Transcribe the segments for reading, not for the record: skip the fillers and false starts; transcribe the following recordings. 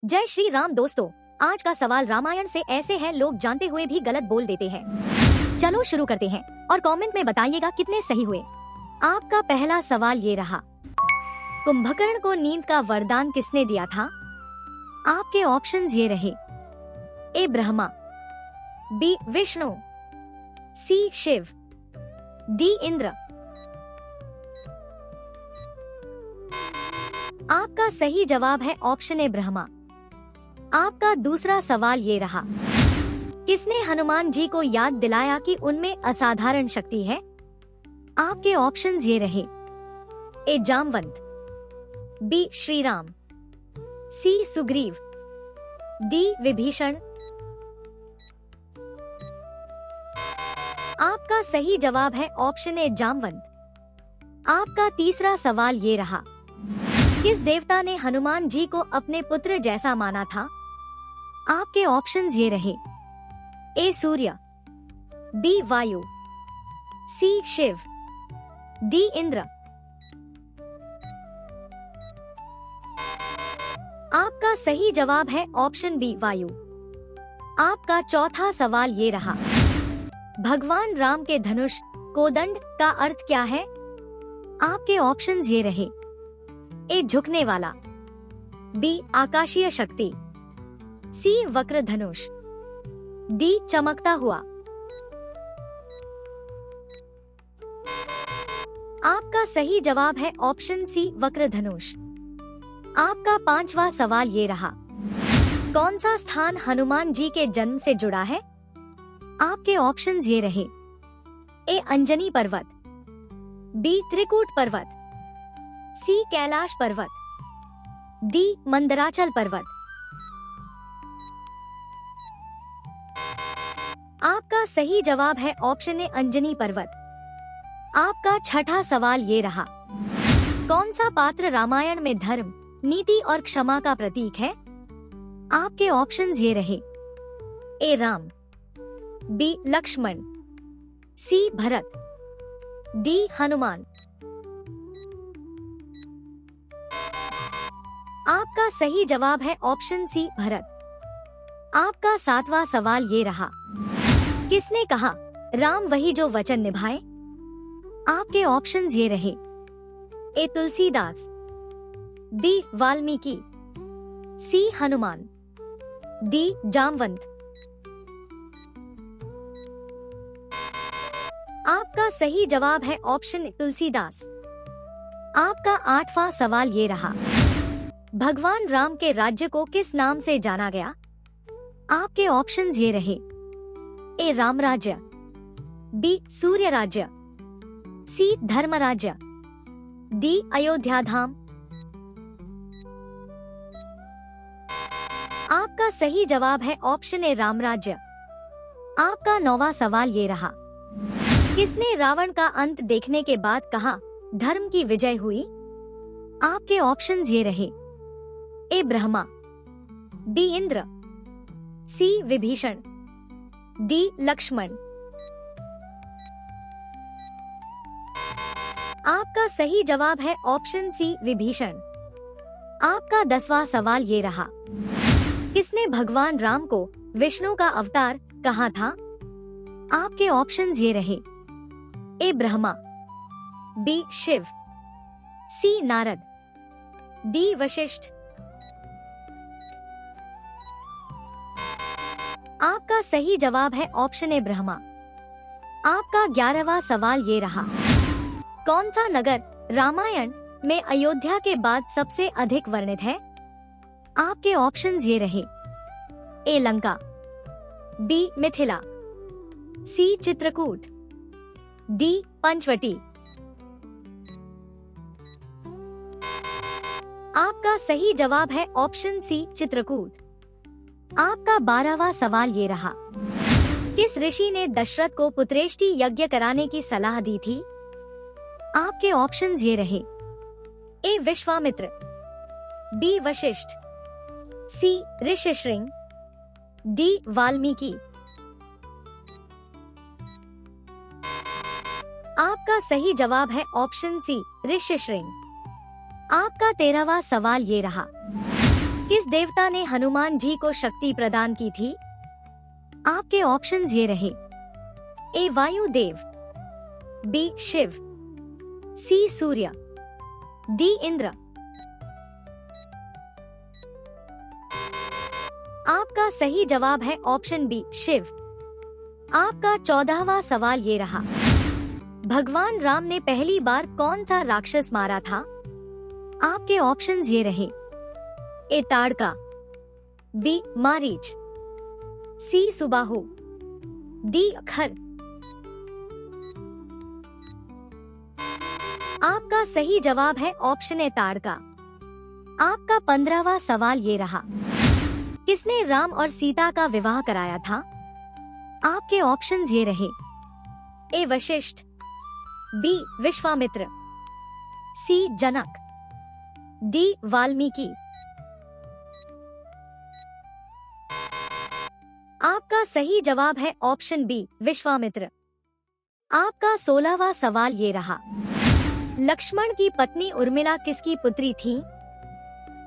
जय श्री राम दोस्तों। आज का सवाल रामायण से ऐसे है लोग जानते हुए भी गलत बोल देते हैं। चलो शुरू करते हैं और कमेंट में बताइएगा कितने सही हुए। आपका पहला सवाल ये रहा, कुंभकर्ण को नींद का वरदान किसने दिया था? आपके ऑप्शंस ये रहे, ए ब्रह्मा, बी विष्णु, सी शिव, डी इंद्र। आपका सही जवाब है ऑप्शन ए ब्रह्मा। आपका दूसरा सवाल ये रहा, किसने हनुमान जी को याद दिलाया कि उनमें असाधारण शक्ति है? आपके ऑप्शंस ये रहे, ए जामवंत, बी श्री राम, सी सुग्रीव, डी विभीषण। आपका सही जवाब है ऑप्शन ए जामवंत। आपका तीसरा सवाल ये रहा, किस देवता ने हनुमान जी को अपने पुत्र जैसा माना था? आपके ऑप्शंस ये रहे, ए सूर्य, बी वायु, सी शिव, डी इंद्र। आपका सही जवाब है ऑप्शन बी वायु। आपका चौथा सवाल ये रहा, भगवान राम के धनुष कोदंड का अर्थ क्या है? आपके ऑप्शंस ये रहे, ए झुकने वाला, बी आकाशीय शक्ति, सी वक्र धनुष, डी चमकता हुआ। आपका सही जवाब है ऑप्शन सी वक्र धनुष। आपका पांचवा सवाल ये रहा, कौन सा स्थान हनुमान जी के जन्म से जुड़ा है? आपके ऑप्शंस ये रहे, ए अंजनी पर्वत, बी त्रिकूट पर्वत, सी कैलाश पर्वत, डी मंदराचल पर्वत। आपका सही जवाब है ऑप्शन ए अंजनी पर्वत। आपका छठा सवाल ये रहा, कौन सा पात्र रामायण में धर्म, नीति और क्षमा का प्रतीक है? आपके ऑप्शंस ये रहे, ए राम, बी लक्ष्मण, सी भरत, डी हनुमान। आपका सही जवाब है ऑप्शन सी भरत। आपका सातवां सवाल ये रहा, किसने कहा राम वही जो वचन निभाए? आपके ऑप्शंस ये रहे, ए तुलसीदास, बी वाल्मीकि, सी हनुमान, डी जामवंत। आपका सही जवाब है ऑप्शन तुलसीदास। आपका आठवां सवाल ये रहा, भगवान राम के राज्य को किस नाम से जाना गया? आपके ऑप्शंस ये रहे, ए राम राज्य, बी सूर्य राज्य, सी धर्म राज्य, डी अयोध्या धाम। आपका सही जवाब है ऑप्शन ए राम राज्य। आपका नौवां सवाल ये रहा, किसने रावण का अंत देखने के बाद कहा धर्म की विजय हुई? आपके ऑप्शंस ये रहे, ए ब्रह्मा, बी इंद्र, सी विभीषण, डी लक्ष्मण। आपका सही जवाब है ऑप्शन सी विभीषण। आपका 10वां सवाल ये रहा, किसने भगवान राम को विष्णु का अवतार कहा था? आपके ऑप्शंस ये रहे, ए ब्रह्मा, बी शिव, सी नारद, डी वशिष्ठ। आपका सही जवाब है ऑप्शन ए ब्रह्मा। आपका 11वां सवाल ये रहा, कौन सा नगर रामायण में अयोध्या के बाद सबसे अधिक वर्णित है? आपके ऑप्शंस ये रहे, ए लंका, बी मिथिला, सी चित्रकूट, डी पंचवटी। आपका सही जवाब है ऑप्शन सी चित्रकूट। आपका 12वां सवाल ये रहा, किस ऋषि ने दशरथ को पुत्रेष्टि यज्ञ कराने की सलाह दी थी? आपके ऑप्शंस ये रहे, ए विश्वामित्र, बी वशिष्ठ, सी ऋषिशृंग, डी वाल्मीकि। आपका सही जवाब है ऑप्शन सी ऋषिशृंग। आपका 13वां सवाल ये रहा, किस देवता ने हनुमान जी को शक्ति प्रदान की थी? आपके ऑप्शंस ये रहे। ए वायुदेव, बी शिव, सी सूर्य, डी इंद्र। आपका सही जवाब है ऑप्शन बी शिव। आपका 14वां सवाल ये रहा। भगवान राम ने पहली बार कौन सा राक्षस मारा था? आपके ऑप्शंस ये रहे। ए ताड़का, बी मारीच, सी सुबाहु, डी खर। आपका सही जवाब है ऑप्शन ए ताड़का। आपका 15वां सवाल ये रहा। किसने राम और सीता का विवाह कराया था? आपके ऑप्शंस ये रहे। ए वशिष्ठ, बी विश्वामित्र, सी जनक, डी वाल्मीकि। आपका सही जवाब है ऑप्शन बी विश्वामित्र। आपका 16वां सवाल ये रहा। लक्ष्मण की पत्नी उर्मिला किसकी पुत्री थी?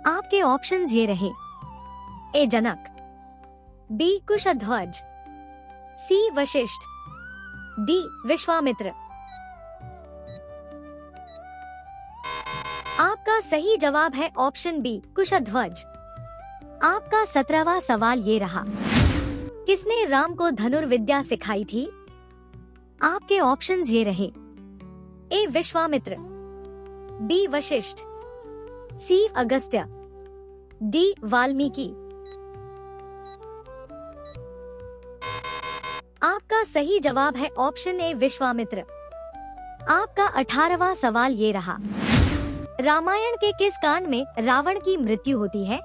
आपके ऑप्शंस ये रहे। ए जनक, बी कुशध्वज, सी वशिष्ठ, डी विश्वामित्र। आपका सही जवाब है ऑप्शन बी कुशध्वज। आपका 17वां सवाल ये रहा। किसने राम को धनुर्विद्या सिखाई थी? आपके ऑप्शंस ये रहे। ए विश्वामित्र, बी वशिष्ठ, सी अगस्त्य, डी वाल्मीकि। आपका सही जवाब है ऑप्शन ए विश्वामित्र। आपका 18वां सवाल ये रहा। रामायण के किस कांड में रावण की मृत्यु होती है?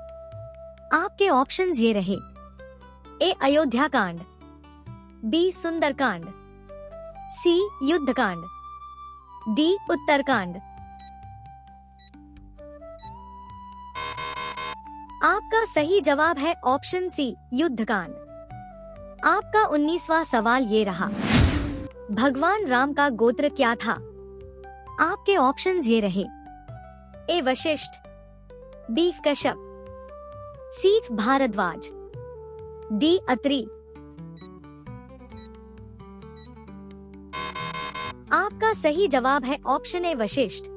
आपके ऑप्शंस ये रहे। ए अयोध्या कांड, बी सुंदरकांड, सी युद्धकांड, डी उत्तरकांड। आपका सही जवाब है ऑप्शन सी युद्धकांड। आपका 19वां सवाल ये रहा। भगवान राम का गोत्र क्या था? आपके ऑप्शंस ये रहे। ए वशिष्ठ, बी कश्यप, सी भारद्वाज, डी अत्रि। आपका सही जवाब है ऑप्शन ए वशिष्ठ।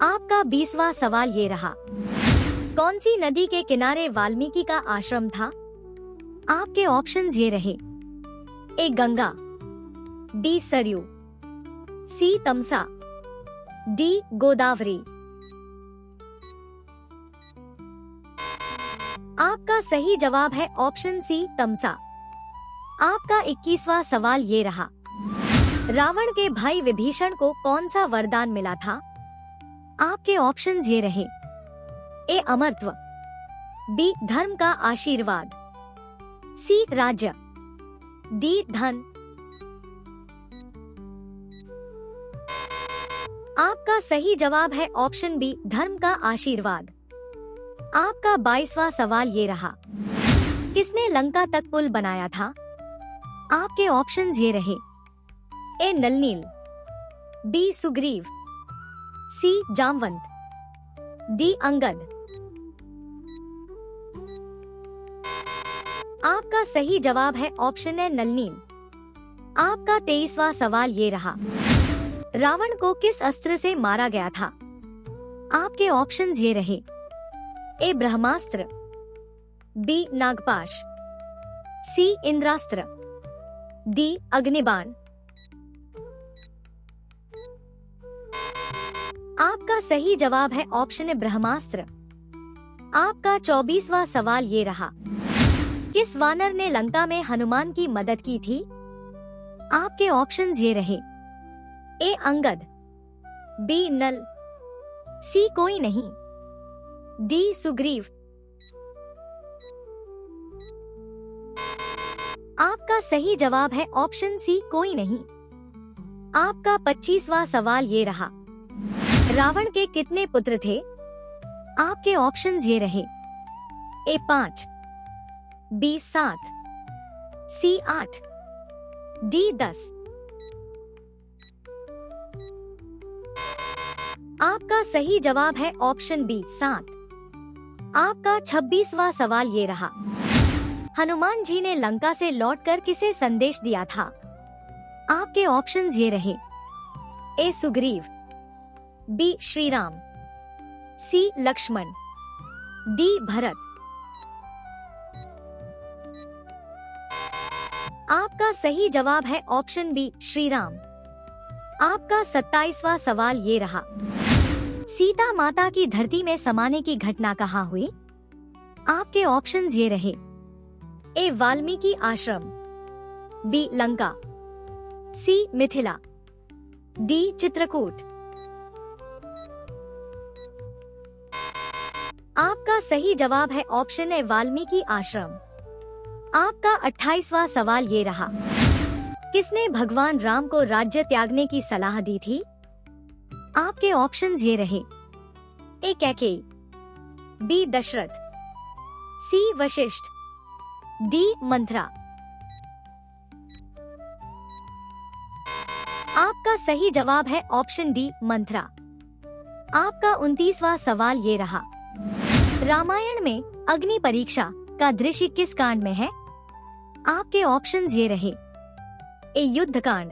आपका 20वां सवाल ये रहा। कौन सी नदी के किनारे वाल्मीकि का आश्रम था? आपके ऑप्शंस ये रहे। ए गंगा, बी सरयू, सी तमसा, डी गोदावरी। आपका सही जवाब है ऑप्शन सी तमसा। आपका 21वां सवाल ये रहा। रावण के भाई विभीषण को कौन सा वरदान मिला था? आपके ऑप्शंस ये रहे। ए अमरत्व, बी धर्म का आशीर्वाद, सी राज्य, डी धन। आपका सही जवाब है ऑप्शन बी धर्म का आशीर्वाद। आपका 22वां सवाल ये रहा। किसने लंका तक पुल बनाया था? आपके ऑप्शंस ये रहे। ए नलनील, बी सुग्रीव, सी जामवंत, डी अंगद। आपका सही जवाब है ऑप्शन ए नलनील। आपका 23वां सवाल ये रहा। रावण को किस अस्त्र से मारा गया था? आपके ऑप्शंस ये रहे। ए ब्रह्मास्त्र, बी नागपाश, सी इंद्रास्त्र, डी अग्निबाण। आपका सही जवाब है ऑप्शन ए ब्रह्मास्त्र। आपका 24वां सवाल ये रहा। किस वानर ने लंका में हनुमान की मदद की थी? आपके ऑप्शंस ये रहे। ए अंगद, बी नल, सी कोई नहीं, डी सुग्रीव। आपका सही जवाब है ऑप्शन सी कोई नहीं। आपका 25वां सवाल ये रहा। रावण के कितने पुत्र थे? आपके ऑप्शंस ये रहे। ए 5, बी 7, सी 8, डी 10। आपका सही जवाब है ऑप्शन बी 7। आपका 26वां सवाल ये रहा। हनुमान जी ने लंका से लौटकर किसे संदेश दिया था? आपके ऑप्शंस ये रहे। ए सुग्रीव, बी श्री राम, सी लक्ष्मण, डी भरत। आपका सही जवाब है ऑप्शन बी श्री राम। आपका 27वां सवाल ये रहा। सीता माता की धरती में समाने की घटना कहाँ हुई? आपके ऑप्शंस ये रहे। ए वाल्मीकि आश्रम, बी लंका, सी मिथिला, डी चित्रकूट। आपका सही जवाब है ऑप्शन ए वाल्मीकि आश्रम। आपका 28वां सवाल ये रहा। किसने भगवान राम को राज्य त्यागने की सलाह दी थी? आपके ऑप्शंस ये रहे। ए कैकेयी, बी दशरथ, सी वशिष्ठ, डी मंथरा। आपका सही जवाब है ऑप्शन डी मंथरा। आपका 29वां सवाल ये रहा। रामायण में अग्नि परीक्षा का दृश्य किस कांड में है? आपके ऑप्शंस ये रहे। ए युद्धकांड,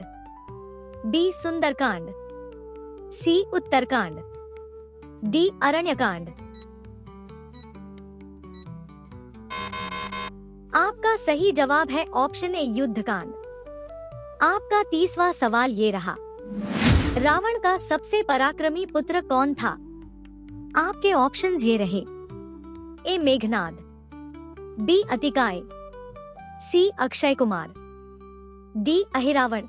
बी सुंदरकांड, सी उत्तरकांड, डी अरण्यकांड। आपका सही जवाब है ऑप्शन ए युद्धकांड। आपका 30वां सवाल ये रहा। रावण का सबसे पराक्रमी पुत्र कौन था? आपके ऑप्शंस ये रहे। ए मेघनाद, बी अतिकाय, सी अक्षय कुमार, डी अहिरावण।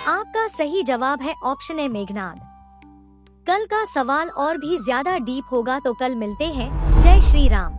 आपका सही जवाब है ऑप्शन ए मेघनाद। कल का सवाल और भी ज्यादा डीप होगा तो कल मिलते हैं। जय श्री राम।